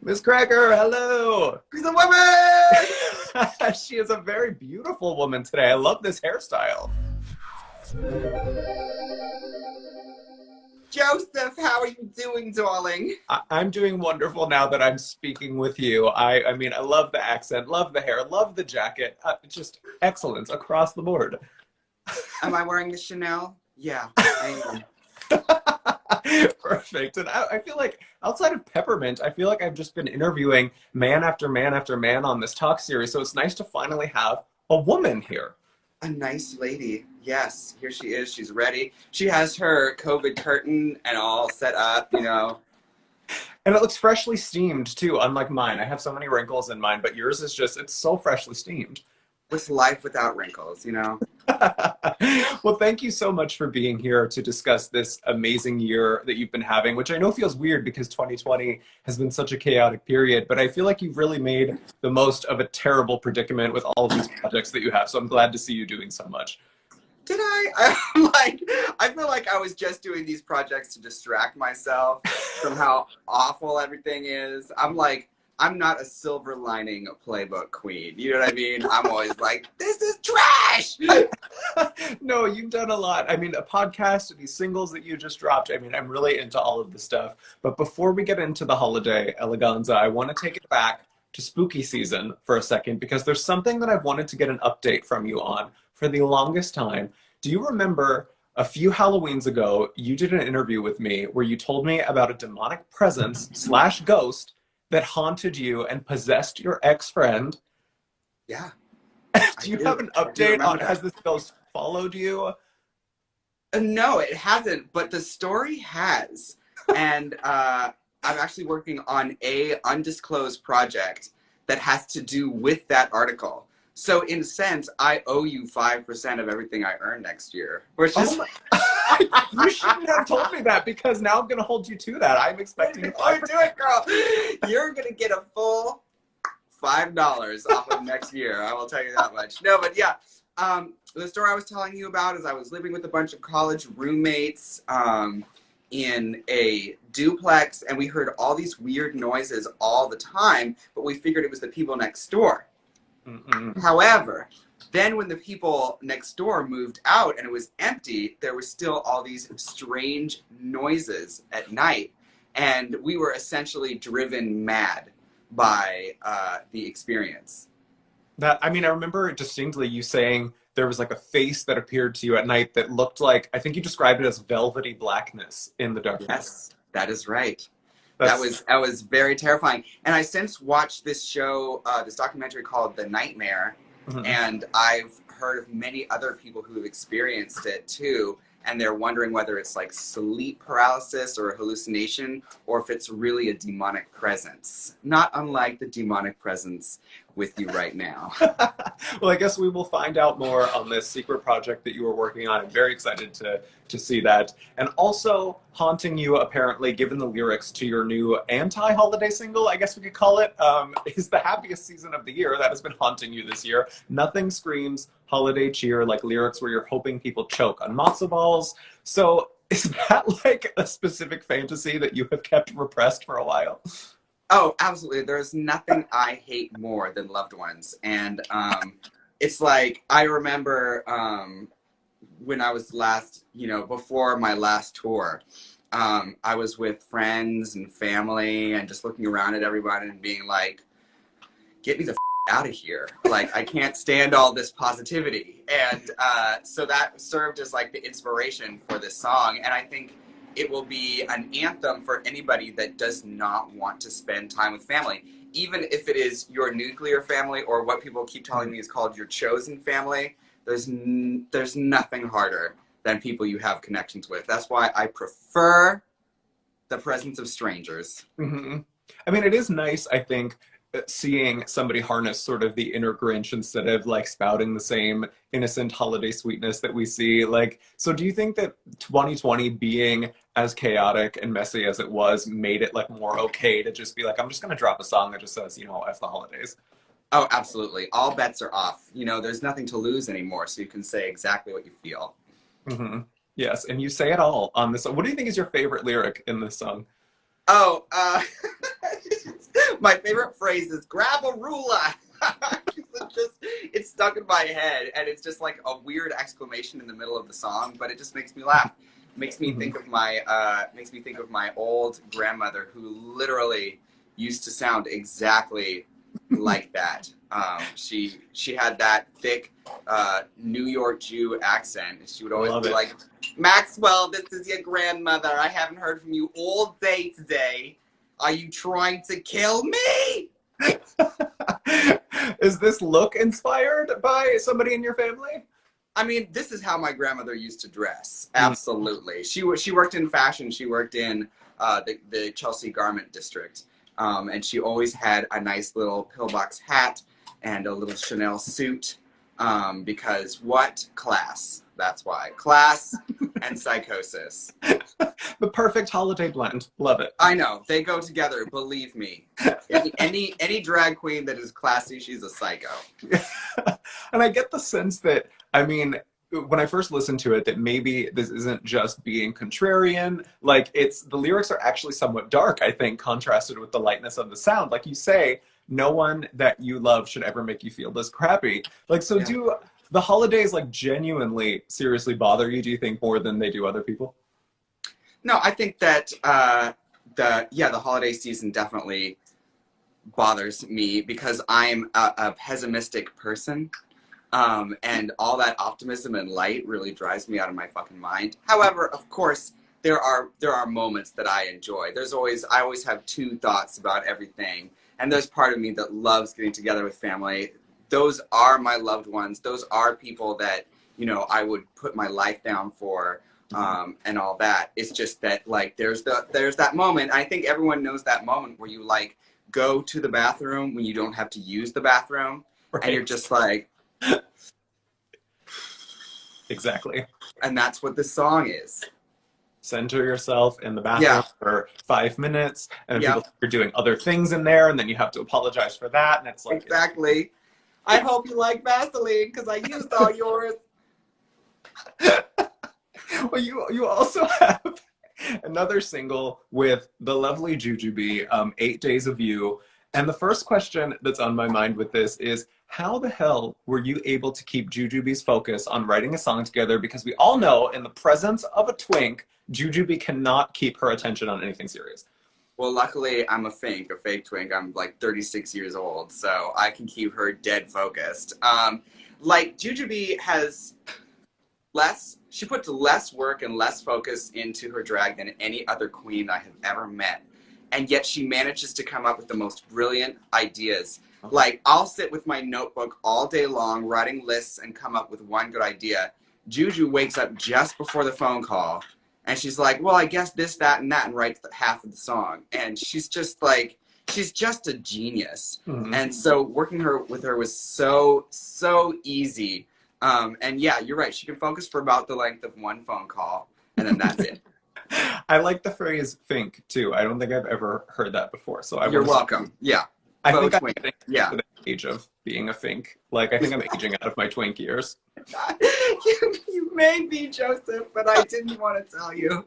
Miz Cracker, hello! She's a woman! She is a very beautiful woman today. I love this hairstyle. Joseph, how are you doing, darling? I'm doing wonderful now that I'm speaking with you. I mean, I love the accent, love the hair, love the jacket. Just excellence across the board. Am I wearing the Chanel? Yeah, I am. Perfect. And I feel like outside of Peppermint, I feel like I've just been interviewing man after man after man on this talk series. So it's nice to finally have a woman here. A nice lady. Yes, here she is. She's ready. She has her COVID curtain and all set up. And it looks freshly steamed too, unlike mine. I have so many wrinkles in mine, but yours is just, it's so freshly steamed. What's life without wrinkles? Well, thank you so much for being here to discuss this amazing year that you've been having, which I know feels weird because 2020 has been such a chaotic period, but I feel like you've really made the most of a terrible predicament with all of these projects that you have. So I'm glad to see you doing so much. Did I? I feel like I was just doing these projects to distract myself from how awful everything is. I'm not a silver lining playbook queen. You know what I mean? I'm always like, this is trash! No, you've done a lot. I mean, a podcast, these singles that you just dropped. I mean, I'm really into all of this stuff. But before we get into the holiday eleganza, I want to take it back to spooky season for a second because there's something that I've wanted to get an update from you on for the longest time. Do you remember a few Halloweens ago, you did an interview with me where you told me about a demonic presence / ghost that haunted you and possessed your ex-friend? Yeah. Do you have an update on has this ghost followed you? No, it hasn't, but the story has. And I'm actually working on a undisclosed project that has to do with that article. So in a sense, I owe you 5% of everything I earn next year, which is... You shouldn't have told me that because now I'm going to hold you to that. I'm expecting a Oh, do it, girl. You're going to get a full $5 off of next year. I will tell you that much. No, but yeah. The story I was telling you about is I was living with a bunch of college roommates in a duplex, and we heard all these weird noises all the time, but we figured it was the people next door. However, then when the people next door moved out and it was empty, there were still all these strange noises at night. And we were essentially driven mad by the experience. I remember distinctly you saying there was like a face that appeared to you at night that looked like, I think you described it as velvety blackness in the darkness. Yes, that is right. That was very terrifying. And I since watched this show, this documentary called The Nightmare, and I've heard of many other people who have experienced it too, and they're wondering whether it's like sleep paralysis or a hallucination, or if it's really a demonic presence. Not unlike the demonic presence with you right now. Well, I guess we will find out more on this secret project that you were working on. I'm very excited to see that. And also haunting you, apparently, given the lyrics to your new anti-holiday single, I guess we could call it, is the happiest season of the year that has been haunting you this year. Nothing screams holiday cheer like lyrics where you're hoping people choke on matzo balls. So is that like a specific fantasy that you have kept repressed for a while? Oh, absolutely. There's nothing I hate more than loved ones. And it's like, I remember when I was before my last tour, I was with friends and family and just looking around at everybody and being like, get me the out of here. Like, I can't stand all this positivity. And so that served as like the inspiration for this song. And I think it will be an anthem for anybody that does not want to spend time with family, even if it is your nuclear family or what people keep telling me is called your chosen family. There's nothing harder than people you have connections with. That's why I prefer the presence of strangers. Mm-hmm. I mean, it is nice, I think, seeing somebody harness sort of the inner Grinch instead of like spouting the same innocent holiday sweetness that we see. Like, so do you think that 2020 being as chaotic and messy as it was made it like more okay to just be like, I'm just going to drop a song that just says, F the holidays? Oh, absolutely. All bets are off. There's nothing to lose anymore. So you can say exactly what you feel. Mm-hmm. Yes. And you say it all on this. What do you think is your favorite lyric in this song? Oh, My favorite phrase is grab a ruler. It's stuck in my head, and it's just like a weird exclamation in the middle of the song, but it just makes me laugh. Makes me think of my old grandmother, who literally used to sound exactly like that. She had that thick New York Jew accent, and she would always be like, Maxwell, this is your grandmother. I haven't heard from you all day today. Are you trying to kill me? Is this look inspired by somebody in your family? I mean, this is how my grandmother used to dress. Absolutely. She worked in fashion. She worked in the Chelsea garment district. And she always had a nice little pillbox hat and a little Chanel suit. Because what? Class. That's why. Class and psychosis. The perfect holiday blend. Love it. I know. They go together. Believe me. Any drag queen that is classy, she's a psycho. And I get the sense that, I mean, when I first listened to it, that maybe this isn't just being contrarian. Like, the lyrics are actually somewhat dark, I think, contrasted with the lightness of the sound. Like you say, no one that you love should ever make you feel this crappy. Like, so do the holidays, like, genuinely, seriously bother you, do you think, more than they do other people? No, I think that the holiday season definitely bothers me because I'm a pessimistic person. And all that optimism and light really drives me out of my fucking mind. However, of course, there are moments that I enjoy. I always have two thoughts about everything. And there's part of me that loves getting together with family. Those are my loved ones. Those are people that, you know, I would put my life down for, and all that. It's just that, like, there's that moment. I think everyone knows that moment where you, like, go to the bathroom when you don't have to use the bathroom. Right. And you're just like, exactly. And that's what this song is. Center yourself in the bathroom for 5 minutes, and then people are doing other things in there, and then you have to apologize for that, and it's like... Exactly. I hope you like Vaseline, because I used all yours. Well, you also have another single with the lovely Jujubee, 8 Days of You. And the first question that's on my mind with this is, how the hell were you able to keep Jujubee's focus on writing a song together? Because we all know, in the presence of a twink, Jujubee cannot keep her attention on anything serious. Well, luckily, I'm a fake twink. I'm like 36 years old, so I can keep her dead focused. Like, Jujubee has she puts less work and less focus into her drag than any other queen I have ever met. And yet she manages to come up with the most brilliant ideas. Like, I'll sit with my notebook all day long, writing lists and come up with one good idea. Juju wakes up just before the phone call, and she's like, well, I guess this, that, and that, and writes half of the song. And she's just like, she's just a genius. Mm-hmm. And so working with her was so easy. And yeah, you're right. She can focus for about the length of one phone call, and then that's it. I like the phrase "fink" too. I don't think I've ever heard that before. So you're welcome. Yeah. I think I'm getting to the age of being a fink. Like, I think I'm aging out of my twink years. You may be, Joseph, but I didn't want to tell you.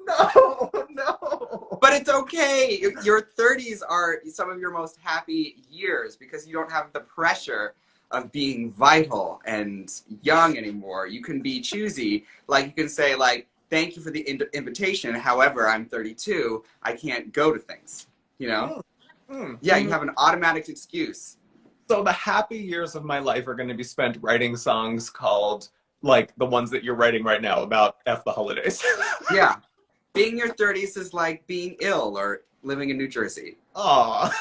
No. But it's okay. Your 30s are some of your most happy years because you don't have the pressure of being vital and young anymore. You can be choosy. Like, you can say, like, thank you for the invitation. However, I'm 32. I can't go to things, you know? Yeah, you have an automatic excuse. So the happy years of my life are going to be spent writing songs called, like, the ones that you're writing right now about F the holidays. Yeah. Being in your 30s is like being ill or living in New Jersey. Aw.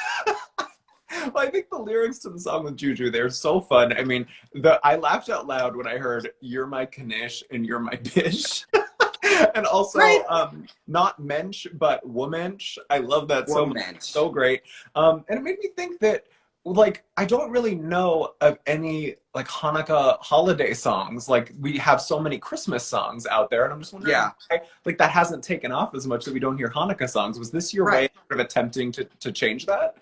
Well, I think the lyrics to the song with Juju, they're so fun. I mean, I laughed out loud when I heard, "You're my Kanish and you're my bitch." And also, not mensch, but womensch. I love that so much. So great. And it made me think that, like, I don't really know of any, like, Hanukkah holiday songs. Like, we have so many Christmas songs out there, and I'm just wondering, why, like, that hasn't taken off as much that we don't hear Hanukkah songs. Was this your way of attempting to change that?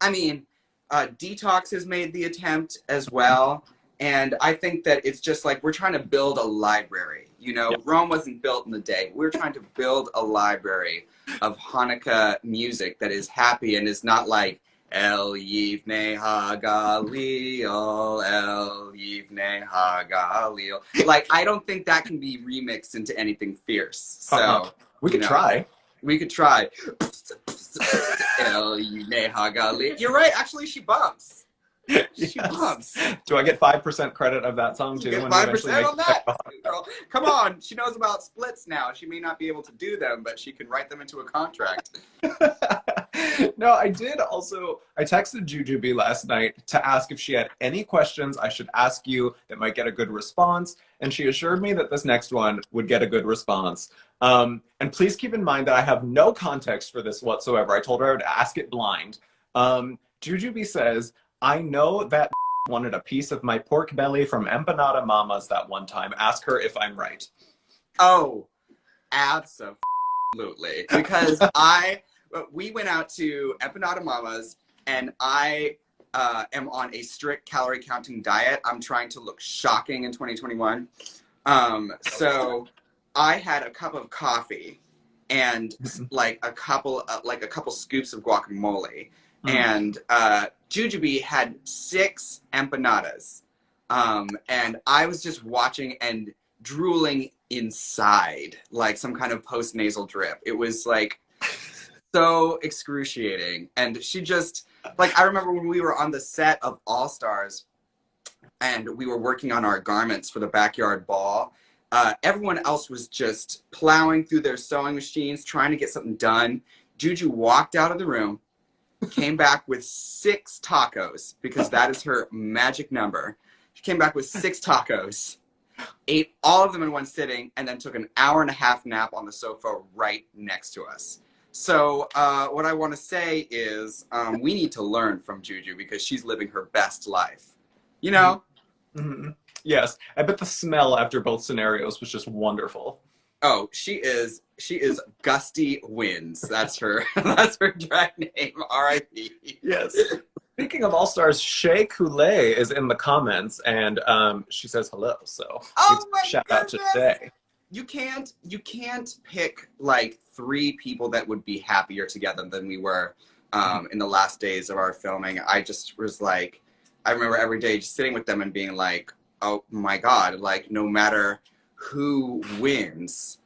I mean, Detox has made the attempt as well. And I think that it's just like we're trying to build a library. You know, Rome wasn't built in a day. We're trying to build a library of Hanukkah music that is happy and is not like El Yivne Hagalil, El Yivne Hagalil. Like, I don't think that can be remixed into anything fierce. So, we could try. We could try. El Yivne Hagalil. You're right. Actually, she bumps. She bumps. Do I get 5% credit of that song too? You get 5% on that, girl. Come on. She knows about splits now. She may not be able to do them, but she can write them into a contract. No, I did also, I texted Jujubee last night to ask if she had any questions I should ask you that might get a good response, and she assured me that this next one would get a good response. And please keep in mind that I have no context for this whatsoever. I told her I would ask it blind. Jujubee says, I know that wanted a piece of my pork belly from Empanada Mama's that one time. Ask her if I'm right. Oh, absolutely. Because we went out to Empanada Mama's, and I am on a strict calorie counting diet. I'm trying to look shocking in 2021. So I had a cup of coffee and like a couple scoops of guacamole. And Jujubee had 6 empanadas. And I was just watching and drooling inside like some kind of post-nasal drip. It was like so excruciating. And she just, like, I remember when we were on the set of All Stars and we were working on our garments for the backyard ball, everyone else was just plowing through their sewing machines, trying to get something done. Juju walked out of the room, came back with 6 tacos, because that is her magic number. She came back with 6 tacos, ate all of them in one sitting, and then took an 1.5-hour nap on the sofa right next to us. So what I want to say is we need to learn from Juju, because she's living her best life. You know? Mm-hmm. Yes. I bet the smell after both scenarios was just wonderful. Oh, she is Gusty Winds. That's her drag name. R.I.P. Yes. Speaking of All Stars, Shea Coulee is in the comments, and she says hello. So shout out to Shea. You can't pick like 3 people that would be happier together than we were in the last days of our filming. I just was like, I remember every day just sitting with them and being like, oh my God, like no matter who wins,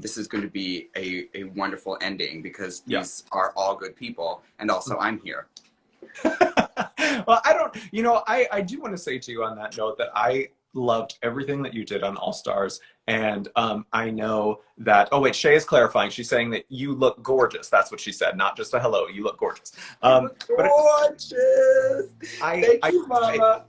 this is going to be a wonderful ending, because these are all good people, and also I'm here. Well, I do want to say to you on that note that I loved everything that you did on All Stars, and I know that, oh wait, Shay is clarifying. She's saying that you look gorgeous. That's what she said, not just a hello. You look gorgeous. Gorgeous! Thank you, Mama.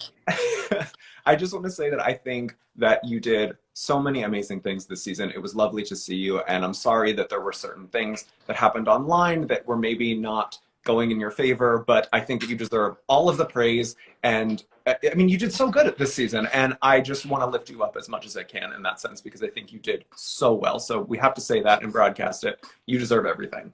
I just want to say that I think that you did so many amazing things this season. It was lovely to see you, and I'm sorry that there were certain things that happened online that were maybe not going in your favor, but I think that you deserve all of the praise. And I mean, you did so good at this season, and I just want to lift you up as much as I can in that sense, because I think you did so well. So we have to say that and broadcast it. You deserve everything.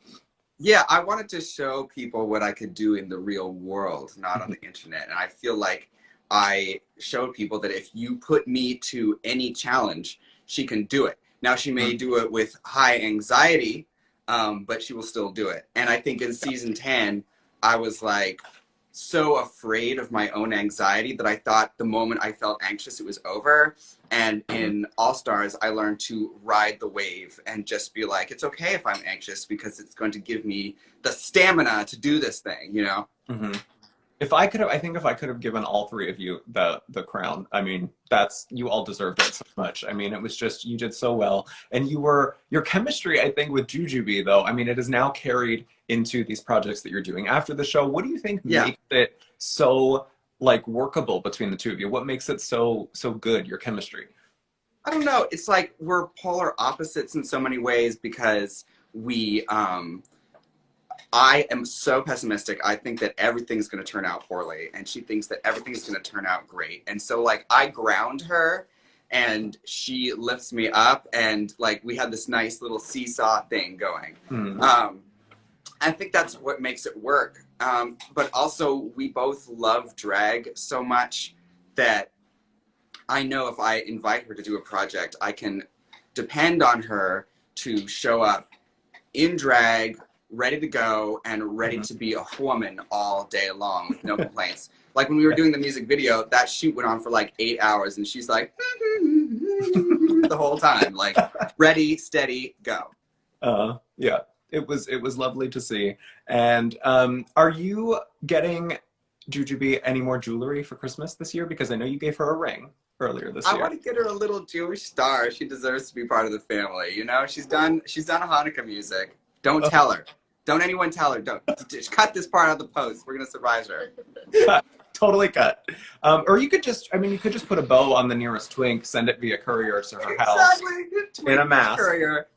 Yeah, I wanted to show people what I could do in the real world, not on the internet. And I feel like I showed people that if you put me to any challenge, she can do it. Now, she may do it with high anxiety, but she will still do it. And I think in season 10, I was like so afraid of my own anxiety that I thought the moment I felt anxious, it was over. And in All Stars, I learned to ride the wave and just be like, it's okay if I'm anxious, because it's going to give me the stamina to do this thing, you know? Mm-hmm. I think if I could have given all 3 of you the crown, I mean, you all deserved it so much. I mean, it was just, you did so well. And your chemistry, I think, with Jujubee, though, I mean, it is now carried into these projects that you're doing after the show. What do you think makes it so, like, workable between the 2 of you? What makes it so good, your chemistry? I don't know. It's like we're polar opposites in so many ways, because I am so pessimistic. I think that everything's going to turn out poorly, and she thinks that everything's going to turn out great. And so, like, I ground her, and she lifts me up, and, like, we have this nice little seesaw thing going. I think that's what makes it work. But also, we both love drag so much that I know if I invite her to do a project, I can depend on her to show up in drag, ready to go, and ready to be a woman all day long with no complaints. Like when we were doing the music video, that shoot went on for like 8 hours, and she's like the whole time, like ready, steady, go. Yeah, it was lovely to see. And are you getting Jujubee any more jewelry for Christmas this year? Because I know you gave her a ring earlier this year. I want to get her a little Jewish star. She deserves to be part of the family. You know, she's done Hanukkah music. Don't tell her. Don't anyone tell her. Don't just cut this part out of the post. We're gonna surprise her. Cut. Totally cut. Or you could just, you could just put a bow on the nearest twink, send it via courier to her house. Exactly. In a mask. Courier.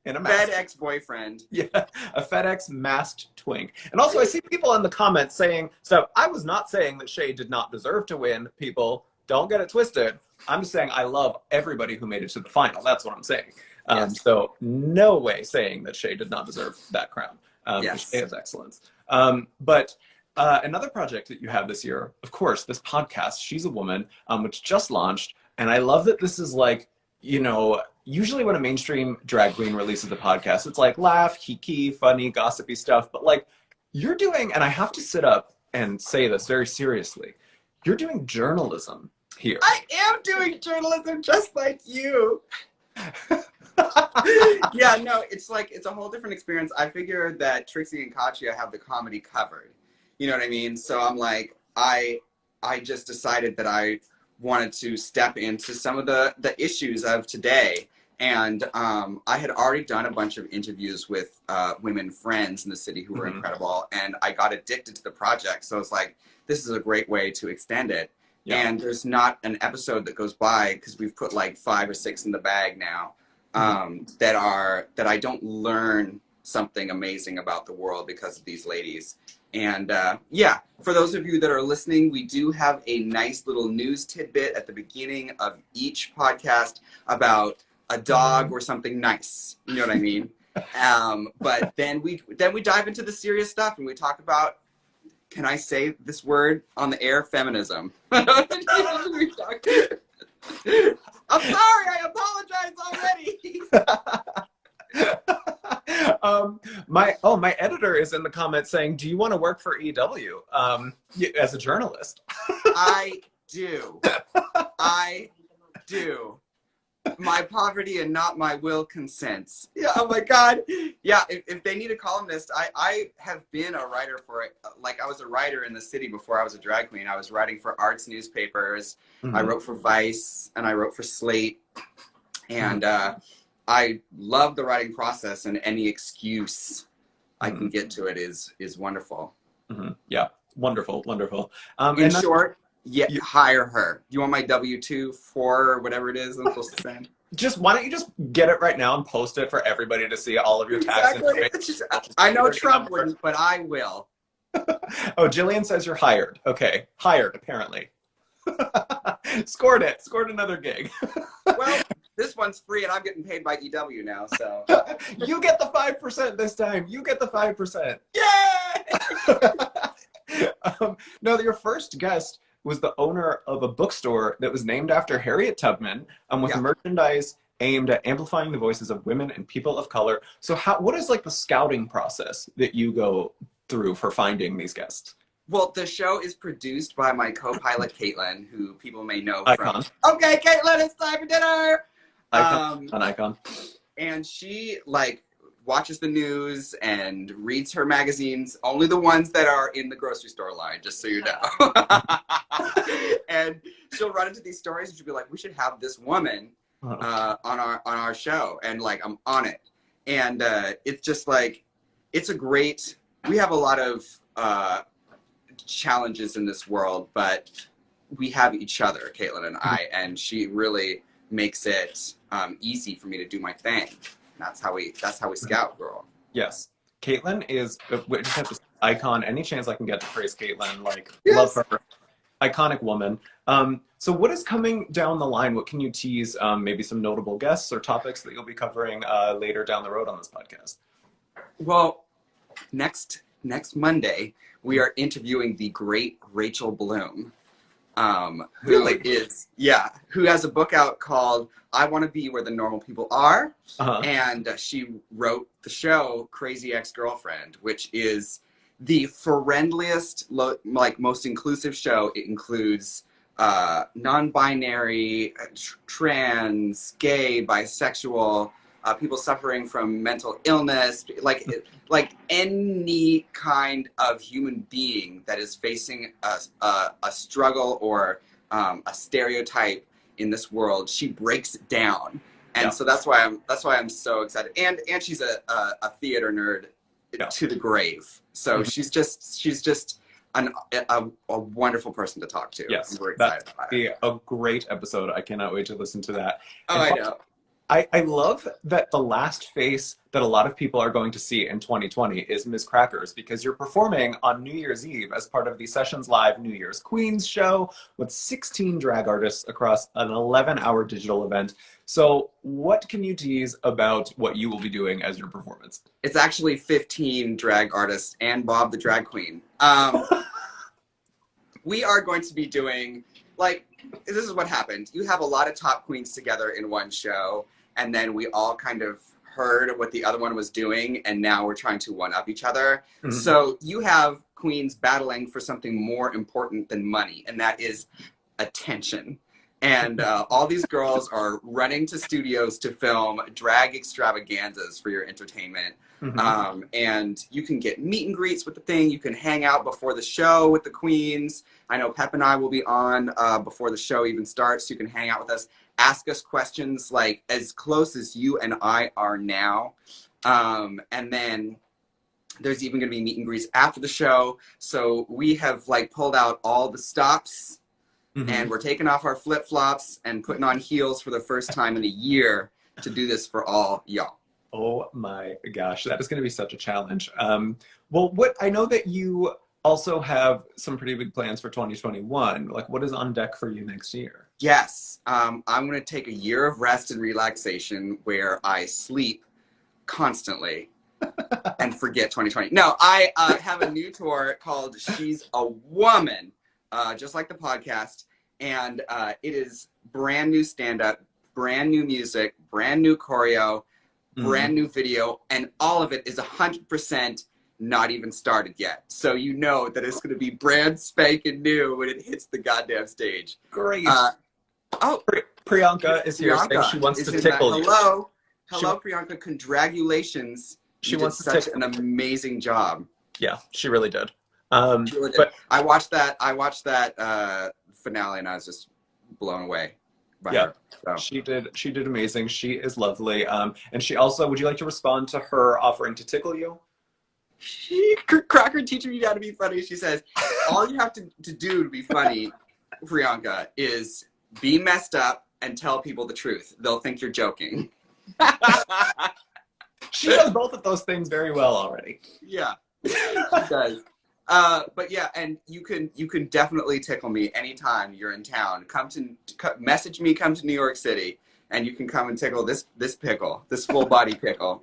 In a mask. FedEx boyfriend. Yeah, a FedEx masked twink. And also, I see people in the comments saying, so I was not saying that Shay did not deserve to win, people. Don't get it twisted. I'm just saying I love everybody who made it to the final. That's what I'm saying. Yes. So no way saying that Shay did not deserve that crown. Yes. Shay has excellence. But another project that you have this year, of course, this podcast, She's a Woman, which just launched. And I love that this is like, you know, usually when a mainstream drag queen releases a podcast, it's like laugh, kiki, funny, gossipy stuff. But like you're doing, and I have to sit up and say this very seriously, you're doing journalism here. I am doing journalism just like you. Yeah, no, it's a whole different experience. I figured that Trixie and Katya have the comedy covered. You know what I mean? So I'm like, I just decided that I wanted to step into some of the issues of today. And I had already done a bunch of interviews with women friends in the city who were incredible. And I got addicted to the project. So it's like, this is a great way to extend it. Yeah. And there's not an episode that goes by, because we've put like 5 or 6 in the bag now, that I don't learn something amazing about the world because of these ladies. And yeah, for those of you that are listening, we do have a nice little news tidbit at the beginning of each podcast about a dog or something nice. You know what I mean? But then we dive into the serious stuff, and we talk about, can I say this word on the air? Feminism. I'm sorry, I apologize already. My editor is in the comments saying, do you want to work for EW as a journalist? I do. My poverty and not my will consents. Yeah. Oh my God. Yeah. If they need a columnist, I have been a writer for it. Like I was a writer in the city before I was a drag queen. I was writing for arts newspapers. I wrote for Vice and I wrote for Slate. And I love the writing process, and any excuse I can get to it is wonderful. Yeah. Wonderful. Wonderful. In short, hire her. You want my W-2 for whatever it is I'm supposed to send? Why don't you just get it right now and post it for everybody to see all of your tax information? I know Trump wouldn't, but I will. Oh, Jillian says you're hired. Okay. Hired, apparently. Scored another gig. Well, this one's free and I'm getting paid by EW now, so. You get the 5% this time. You get the 5%. Yay! No, your first guest was the owner of a bookstore that was named after Harriet Tubman, with merchandise aimed at amplifying the voices of women and people of color. So what is like the scouting process that you go through for finding these guests? Well, the show is produced by my co-pilot, Caitlin, who people may know Icon. from... Okay, Caitlin, it's time for dinner! An icon. And she, watches the news and reads her magazines, only the ones that are in the grocery store line, just so you know. And she'll run into these stories and she'll be like, we should have this woman on our show. And, I'm on it. And it's just, it's a great... We have a lot of... challenges in this world, but we have each other, Caitlin and I, and she really makes it easy for me to do my thing. And that's how we scout, girl. Yes, Caitlin is we just have to icon. Any chance I can get to praise Caitlin, love her, iconic woman. So what is coming down the line? What can you tease? Maybe some notable guests or topics that you'll be covering later down the road on this podcast. Well, next Monday, we are interviewing the great Rachel Bloom. Really? Who has a book out called I Want to Be Where the Normal People Are. Uh-huh. And she wrote the show Crazy Ex-Girlfriend, which is the friendliest, most inclusive show. It includes non-binary, trans, gay, bisexual, people suffering from mental illness, like any kind of human being that is facing a struggle or a stereotype in this world. She breaks it down, and so that's why I'm so excited. And she's a theater nerd to the grave. So she's just a wonderful person to talk to. Yes, we're excited about it. A great episode. I cannot wait to listen to that. Oh, I know. I love that the last face that a lot of people are going to see in 2020 is Miz Crackers, because you're performing on New Year's Eve as part of the Sessions Live New Year's Queens show with 16 drag artists across an 11-hour digital event. So what can you tease about what you will be doing as your performance? It's actually 15 drag artists and Bob the drag queen. We are going to be doing, this is what happened. You have a lot of top queens together in one show, and then we all kind of heard what the other one was doing, and now we're trying to one-up each other. Mm-hmm. So you have queens battling for something more important than money, and that is attention. And all these girls are running to studios to film drag extravaganzas for your entertainment. Mm-hmm. And you can get meet and greets with the thing. You can hang out before the show with the queens. I know Pep and I will be on before the show even starts. So you can hang out with us, ask us questions like as close as you and I are now. And then there's even going to be meet and greets after the show. So we have pulled out all the stops. Mm-hmm. And we're taking off our flip-flops and putting on heels for the first time in a year to do this for all y'all. Oh my gosh, that is going to be such a challenge. Well, I know that you also have some pretty big plans for 2021. What is on deck for you next year? Yes, I'm going to take a year of rest and relaxation where I sleep constantly and forget 2020. No, I have a new tour called She's a Woman. Just like the podcast, and it is brand new stand-up, brand new music, brand new choreo, brand new video, and all of it is 100% not even started yet. So you know that it's going to be brand spanking new when it hits the goddamn stage. Great. Priyanka is here saying she wants to tickle you. Hello, Priyanka. Congratulations. She wants to such an amazing job. Yeah, she really did. But I watched that finale and I was just blown away by her. So. She did amazing. She is lovely. And she also, would you like to respond to her offering to tickle you? Cracker teaching me how to be funny. She says, all you have to do to be funny, Priyanka, is be messed up and tell people the truth. They'll think you're joking. She does both of those things very well already. Yeah, she does. But yeah, and you can definitely tickle me anytime you're in town. Message me, come to New York City, and you can come and tickle this pickle, this full body pickle.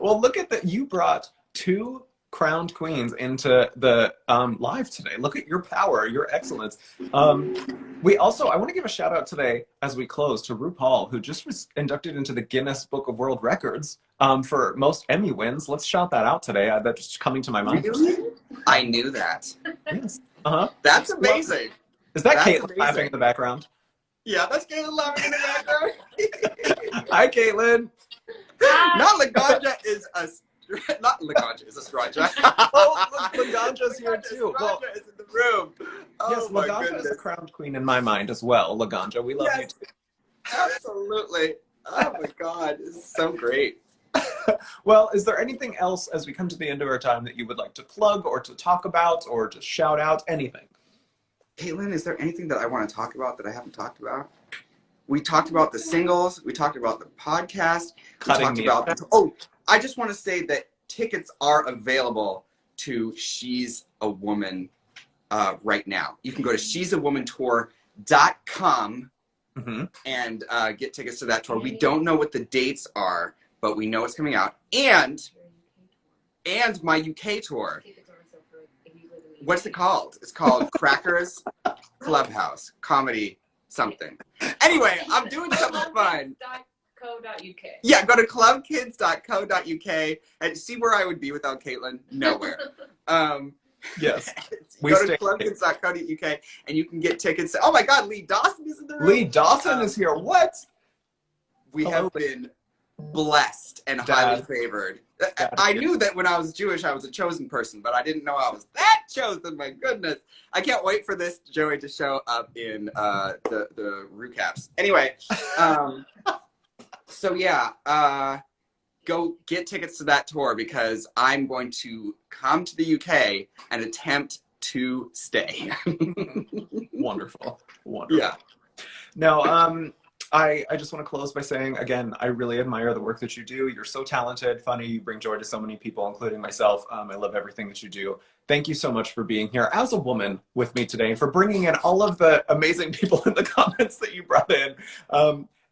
Well, look at that. You brought 2 crowned queens into the live today. Look at your power, your excellence. I want to give a shout out today as we close to RuPaul, who just was inducted into the Guinness Book of World Records for most Emmy wins. Let's shout that out today. That's just coming to my mind. Really? I knew that. Yes. That's amazing. Is that Caitlin laughing in the background? Yeah, that's Caitlin laughing in the background. Hi, Caitlin. Not Laganja is a stranger. Oh, Laganja's here too. Laganja is in the room. Oh, yes, Laganja is the crowned queen in my mind as well. Laganja, we love you too. Absolutely. Oh my God, this is so great. Well, is there anything else as we come to the end of our time that you would like to plug or to talk about or to shout out? Anything? Caitlin, is there anything that I want to talk about that I haven't talked about? We talked about the singles. We talked about the podcast. I just want to say that tickets are available to She's a Woman right now. You can go to she'sawomantour.com and get tickets to that tour. We don't know what the dates are, but we know it's coming out. And my UK tour. What's it called? It's called Crackers Clubhouse, comedy, something. Anyway, I'm doing something fun. Clubkids.co.uk. Yeah, go to clubkids.co.uk and see where I would be without Caitlin. Nowhere. Yes. Go to clubkids.co.uk and you can get tickets. Oh my God, Lee Dawson is in the room. Lee Dawson is here. What? We have been blessed and Dad. highly favored. I knew that when I was Jewish, I was a chosen person, but I didn't know I was that chosen. My goodness. I can't wait for this Joey to show up in the recaps. Anyway, so yeah, go get tickets to that tour because I'm going to come to the UK and attempt to stay. Wonderful. Yeah. Now, I just want to close by saying, again, I really admire the work that you do. You're so talented, funny, you bring joy to so many people, including myself. I love everything that you do. Thank you so much for being here as a woman with me today and for bringing in all of the amazing people in the comments that you brought in.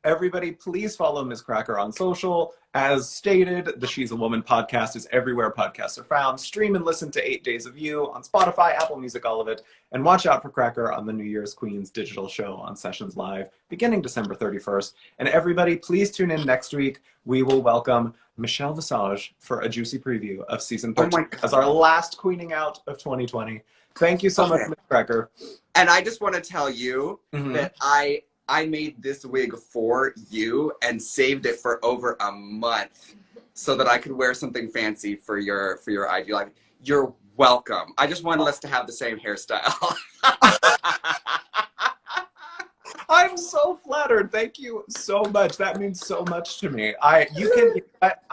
Everybody, please follow Miz Cracker on social. As stated, the She's a Woman podcast is everywhere podcasts are found. Stream and listen to 8 Days of You on Spotify, Apple Music, all of it. And watch out for Cracker on the New Year's Queens digital show on Sessions Live, beginning December 31st. And everybody, please tune in next week. We will welcome Michelle Visage for a juicy preview of season 13 as our last queening out of 2020. Thank you so much, Miz Cracker. And I just want to tell you that I made this wig for you and saved it for over a month so that I could wear something fancy for your IG Live. You're welcome. I just wanted us to have the same hairstyle. I'm so flattered. Thank you so much. That means so much to me. I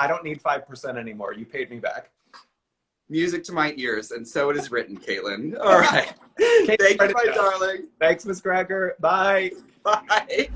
don't need 5% anymore. You paid me back. Music to my ears, and so it is written, Caitlin. All right. Thank you, my darling. Thanks, Miz Cracker. Bye. Bye.